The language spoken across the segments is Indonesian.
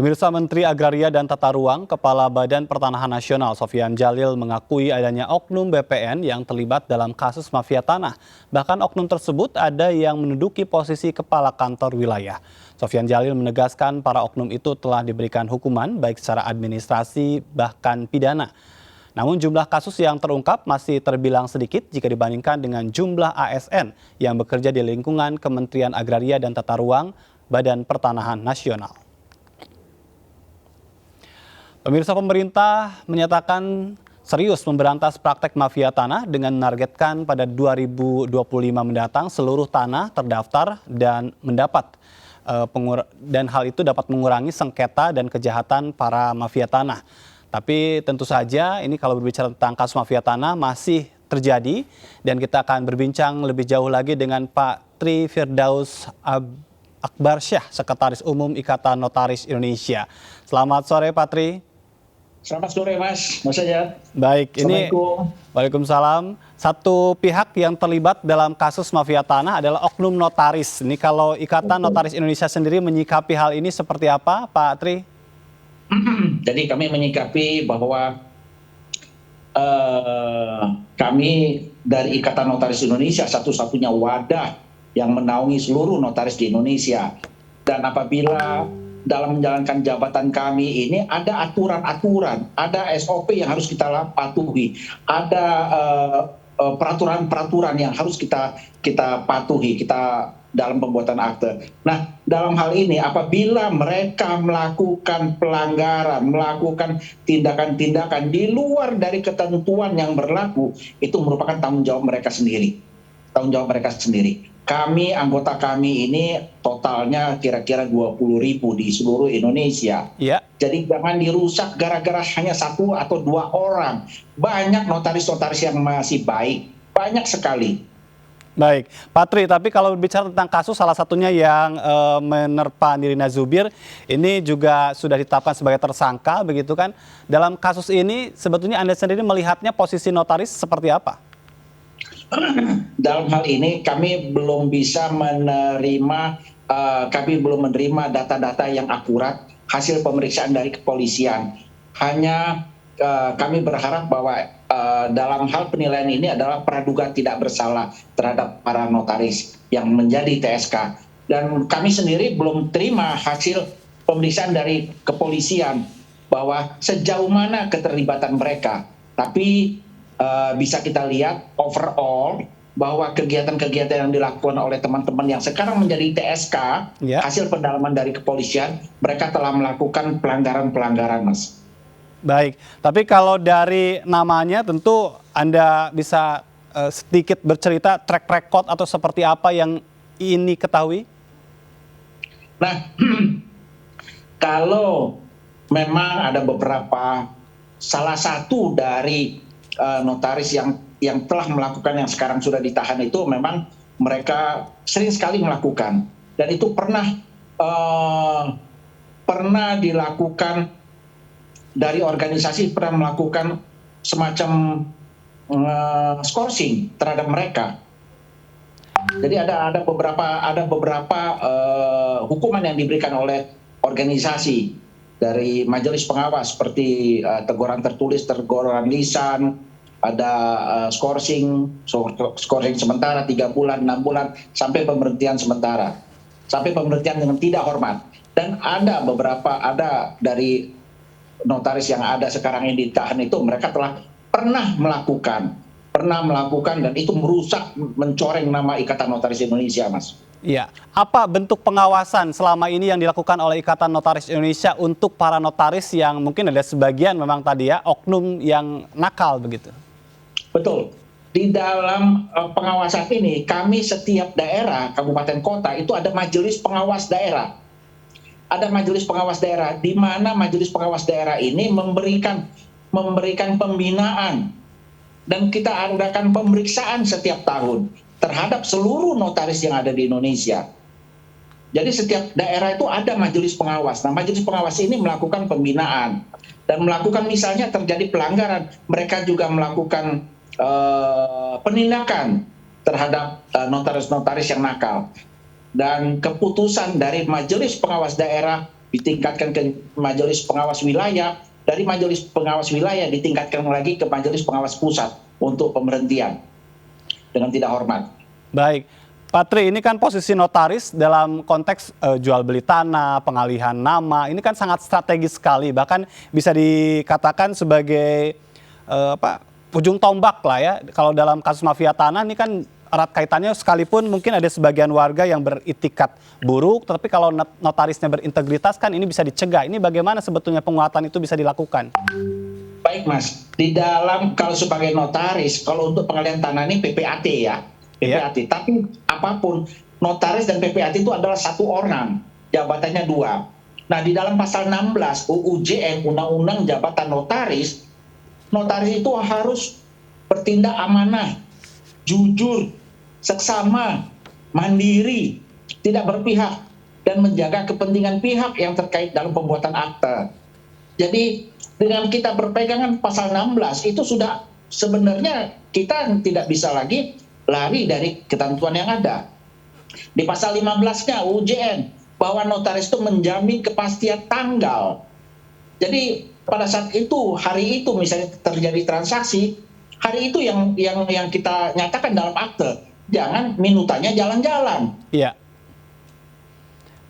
Pemirsa, Menteri Agraria dan Tata Ruang, Kepala Badan Pertanahan Nasional Sofyan Djalil mengakui adanya oknum BPN yang terlibat dalam kasus mafia tanah. Bahkan oknum tersebut ada yang menduduki posisi kepala kantor wilayah. Sofyan Djalil menegaskan para oknum itu telah diberikan hukuman baik secara administrasi bahkan pidana. Namun jumlah kasus yang terungkap masih terbilang sedikit jika dibandingkan dengan jumlah ASN yang bekerja di lingkungan Kementerian Agraria dan Tata Ruang, Badan Pertanahan Nasional. Pemirsa, pemerintah menyatakan serius memberantas praktek mafia tanah dengan menargetkan pada 2025 mendatang seluruh tanah terdaftar dan dan hal itu dapat mengurangi sengketa dan kejahatan para mafia tanah. Tapi tentu saja ini kalau berbicara tentang kasus mafia tanah masih terjadi dan kita akan berbincang lebih jauh lagi dengan Pak Tri Firdaus Akbarsyah, Sekretaris Umum Ikatan Notaris Indonesia. Selamat sore Pak Tri. Selamat sore Mas Ajat. Baik, ini Waalaikumsalam. Satu pihak yang terlibat dalam kasus mafia tanah adalah oknum notaris. Ini kalau Ikatan Notaris Indonesia sendiri menyikapi hal ini seperti apa, Pak Tri? Jadi kami menyikapi bahwa kami dari Ikatan Notaris Indonesia satu-satunya wadah yang menaungi seluruh notaris di Indonesia. Dan apabila dalam menjalankan jabatan kami ini ada aturan-aturan, ada SOP yang harus kita patuhi, ada peraturan-peraturan yang harus kita patuhi, kita dalam pembuatan akte. Nah, dalam hal ini apabila mereka melakukan pelanggaran, melakukan tindakan-tindakan di luar dari ketentuan yang berlaku, itu merupakan tanggung jawab mereka sendiri. Tanggung jawab mereka sendiri. Kami, anggota kami ini totalnya kira-kira 20.000 di seluruh Indonesia. Ya. Jadi jangan dirusak gara-gara hanya satu atau dua orang. Banyak notaris-notaris yang masih baik. Banyak sekali. Baik, Pak Tri, tapi kalau berbicara tentang kasus salah satunya yang menerpa Nirina Zubir, ini juga sudah ditetapkan sebagai tersangka, begitu kan? Dalam kasus ini sebetulnya Anda sendiri melihatnya posisi notaris seperti apa? Dalam hal ini kami belum bisa menerima data-data yang akurat hasil pemeriksaan dari kepolisian. Hanya kami berharap bahwa dalam hal penilaian ini adalah praduga tidak bersalah terhadap para notaris yang menjadi TSK. Dan kami sendiri belum terima hasil pemeriksaan dari kepolisian bahwa sejauh mana keterlibatan mereka. Tapi bisa kita lihat overall bahwa kegiatan-kegiatan yang dilakukan oleh teman-teman yang sekarang menjadi TSK, hasil pendalaman dari kepolisian, mereka telah melakukan pelanggaran-pelanggaran, Mas. Baik, tapi kalau dari namanya tentu Anda bisa sedikit bercerita track record atau seperti apa yang ini ketahui? Nah, kalau memang ada beberapa, salah satu dari notaris yang telah melakukan yang sekarang sudah ditahan itu memang mereka sering sekali melakukan dan itu pernah dilakukan dari organisasi pernah melakukan semacam scourging terhadap mereka. Jadi ada beberapa hukuman yang diberikan oleh organisasi dari majelis pengawas seperti teguran tertulis, teguran lisan, ada scourging sementara 3 bulan, 6 bulan, sampai pemberhentian sementara. Sampai pemberhentian dengan tidak hormat. Dan ada dari notaris yang ada sekarang yang ditahan itu, mereka telah pernah melakukan dan itu merusak, mencoreng nama Ikatan Notaris Indonesia, Mas. Iya, apa bentuk pengawasan selama ini yang dilakukan oleh Ikatan Notaris Indonesia untuk para notaris yang mungkin ada sebagian memang tadi ya oknum yang nakal begitu? Betul. Di dalam pengawasan ini kami setiap daerah, kabupaten kota itu ada majelis pengawas daerah. Ada majelis pengawas daerah di mana majelis pengawas daerah ini memberikan pembinaan dan kita adakan pemeriksaan setiap tahun terhadap seluruh notaris yang ada di Indonesia. Jadi setiap daerah itu ada majelis pengawas. Nah, majelis pengawas ini melakukan pembinaan dan melakukan misalnya terjadi pelanggaran, mereka juga melakukan penindakan terhadap notaris-notaris yang nakal. Dan keputusan dari majelis pengawas daerah ditingkatkan ke majelis pengawas wilayah, dari majelis pengawas wilayah ditingkatkan lagi ke majelis pengawas pusat untuk pemberhentian dengan tidak hormat. Baik, Pak Tri, ini kan posisi notaris dalam konteks jual beli tanah, pengalihan nama, ini kan sangat strategis sekali, bahkan bisa dikatakan sebagai ujung tombak lah ya. Kalau dalam kasus mafia tanah ini kan erat kaitannya, sekalipun mungkin ada sebagian warga yang beritikat buruk, tetapi kalau notarisnya berintegritas kan ini bisa dicegah. Ini bagaimana sebetulnya penguatan itu bisa dilakukan? Baik Mas, di dalam kalau sebagai notaris, kalau untuk pengalihan tanah ini PPAT ya, PPAT. Yeah. Tapi apapun, notaris dan PPAT itu adalah satu orang, jabatannya dua. Nah di dalam pasal 16 UU JN, Undang-Undang Jabatan Notaris, notaris itu harus bertindak amanah, jujur, seksama, mandiri, tidak berpihak, dan menjaga kepentingan pihak yang terkait dalam pembuatan akte. Jadi dengan kita berpegangan pasal 16 itu sudah sebenarnya kita tidak bisa lagi lari dari ketentuan yang ada. Di pasal 15-nya UJN bahwa notaris itu menjamin kepastian tanggal. Jadi pada saat itu, hari itu misalnya terjadi transaksi, hari itu yang kita nyatakan dalam akte. Jangan minutanya jalan-jalan. Iya.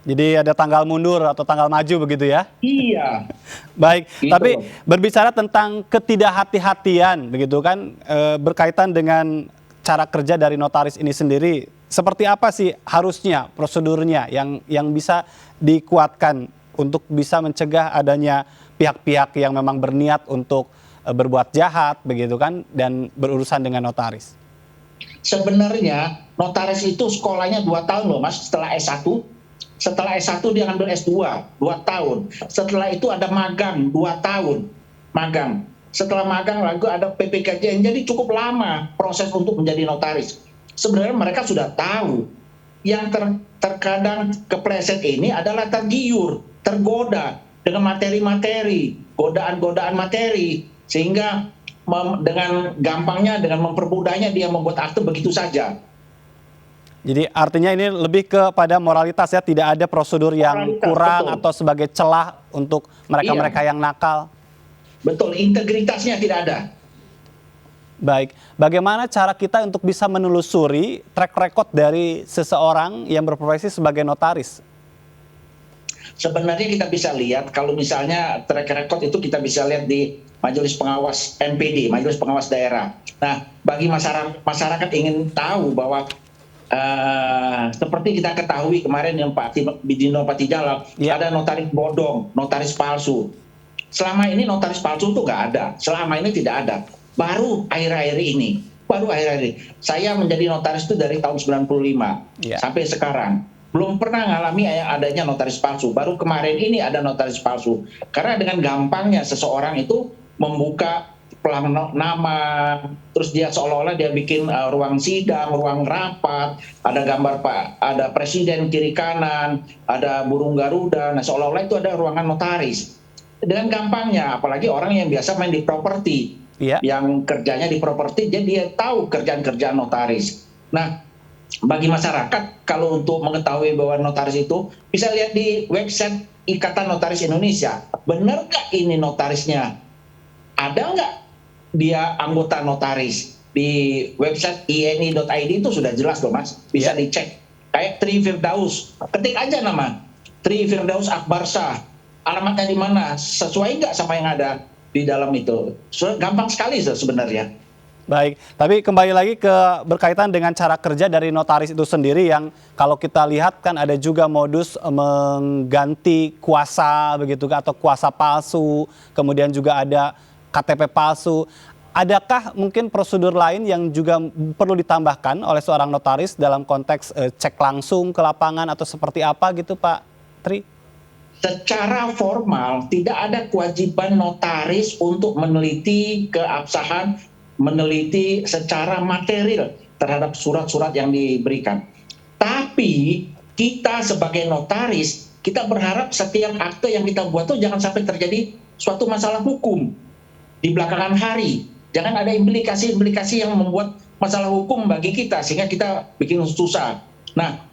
Jadi ada tanggal mundur atau tanggal maju begitu ya? Iya. Baik, gitu. Tapi berbicara tentang ketidakhati-hatian begitu kan, berkaitan dengan cara kerja dari notaris ini sendiri, seperti apa sih harusnya prosedurnya yang bisa dikuatkan untuk bisa mencegah adanya pihak-pihak yang memang berniat untuk berbuat jahat begitu kan dan berurusan dengan notaris? Sebenarnya notaris itu sekolahnya 2 tahun loh Mas, setelah S1. Setelah S1 dia ngambil S2, 2 tahun. Setelah itu ada magang, 2 tahun. Magang. Setelah magang lalu ada PPKJN, jadi cukup lama proses untuk menjadi notaris. Sebenarnya mereka sudah tahu. Yang terkadang kepleset ini adalah tergiur, tergoda dengan materi-materi, godaan-godaan materi. Sehingga dengan gampangnya, dengan mempermudahnya dia membuat akte begitu saja. Jadi artinya ini lebih kepada moralitas ya, tidak ada prosedur yang kurang, betul, atau sebagai celah untuk mereka-mereka yang nakal. Betul, integritasnya tidak ada. Baik, bagaimana cara kita untuk bisa menelusuri track record dari seseorang yang berprofesi sebagai notaris? Sebenarnya kita bisa lihat, kalau misalnya track record itu kita bisa lihat di Majelis Pengawas MPD, Majelis Pengawas Daerah. Nah, bagi masyarakat ingin tahu bahwa seperti kita ketahui kemarin yang Pak Bidino Patijalal, ada notaris bodong, notaris palsu. Selama ini notaris palsu itu nggak ada, selama ini tidak ada. Baru akhir-akhir ini, saya menjadi notaris itu dari tahun 95 sampai sekarang. Belum pernah ngalami adanya notaris palsu, baru kemarin ini ada notaris palsu. Karena dengan gampangnya seseorang itu membuka pelang nama, terus dia seolah-olah dia bikin ruang sidang, ruang rapat, ada gambar ada presiden kiri kanan, ada burung Garuda, nah seolah-olah itu ada ruangan notaris. Dengan gampangnya, apalagi orang yang biasa main di properti, yang kerjanya di properti, jadi dia tahu kerjaan-kerjaan notaris. Nah, bagi masyarakat, kalau untuk mengetahui bahwa notaris itu, bisa lihat di website Ikatan Notaris Indonesia. Benar nggak ini notarisnya? Ada nggak dia anggota notaris? Di website ini.id itu sudah jelas loh Mas, bisa dicek. Kayak Tri Firdaus, ketik aja nama Tri Firdaus Akbarsah, alamatnya di mana, sesuai nggak sama yang ada di dalam itu. Gampang sekali sebenarnya. Baik, tapi kembali lagi ke berkaitan dengan cara kerja dari notaris itu sendiri yang kalau kita lihat kan ada juga modus mengganti kuasa begitu atau kuasa palsu, kemudian juga ada KTP palsu. Adakah mungkin prosedur lain yang juga perlu ditambahkan oleh seorang notaris dalam konteks cek langsung ke lapangan atau seperti apa gitu Pak Tri? Secara formal tidak ada kewajiban notaris untuk meneliti keabsahan, meneliti secara material terhadap surat-surat yang diberikan. Tapi kita sebagai notaris, kita berharap setiap akte yang kita buat itu jangan sampai terjadi suatu masalah hukum di belakangan hari. Jangan ada implikasi-implikasi yang membuat masalah hukum bagi kita sehingga kita bikin susah. Nah,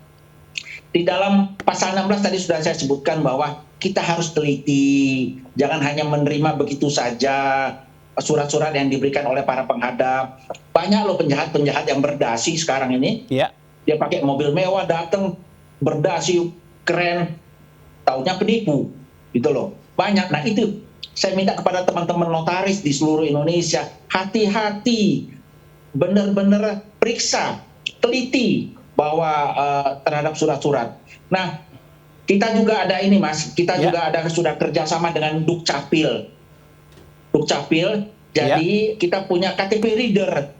di dalam pasal 16 tadi sudah saya sebutkan bahwa kita harus teliti, jangan hanya menerima begitu saja surat-surat yang diberikan oleh para penghadap. Banyak loh penjahat-penjahat yang berdasi sekarang ini. Iya. Dia pakai mobil mewah datang berdasi keren, taunya penipu, gitu loh. Banyak. Nah itu saya minta kepada teman-teman notaris di seluruh Indonesia, hati-hati, benar-benar periksa, teliti bahwa terhadap surat-surat. Nah, kita juga ada ini Mas, kita juga ada sudah kerjasama dengan Dukcapil. Jadi kita punya KTP reader.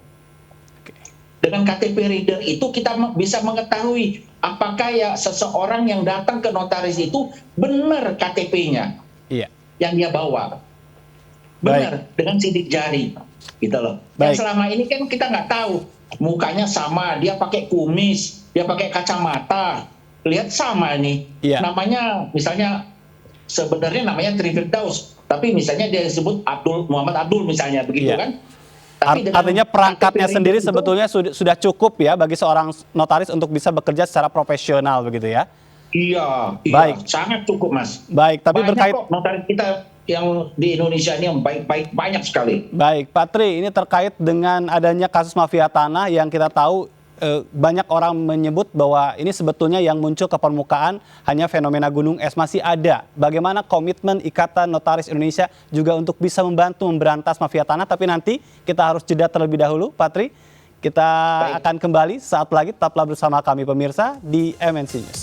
Dengan KTP reader itu kita bisa mengetahui apakah ya seseorang yang datang ke notaris itu benar KTP-nya yang dia bawa. Benar, dengan sidik jari. Gitu loh. Yang selama ini kan kita nggak tahu. Mukanya sama, dia pakai kumis, dia pakai kacamata. Lihat sama nih. Namanya misalnya sebenarnya namanya Trifirdaus, tapi misalnya dia disebut Muhammad Abdul misalnya begitu kan. Tapi artinya perangkatnya sendiri sebetulnya sudah cukup ya bagi seorang notaris untuk bisa bekerja secara profesional begitu ya. Iya, baik. Sangat cukup Mas. Baik, tapi banyak berkait kok notaris kita yang di Indonesia ini yang baik-baik, banyak sekali. Baik, Pak Tri, ini terkait dengan adanya kasus mafia tanah yang kita tahu banyak orang menyebut bahwa ini sebetulnya yang muncul ke permukaan hanya fenomena gunung es, masih ada. Bagaimana komitmen Ikatan Notaris Indonesia juga untuk bisa membantu memberantas mafia tanah, tapi nanti kita harus jeda terlebih dahulu, Pak Tri. Kita akan kembali saat lagi, tetaplah bersama kami pemirsa di MNC News.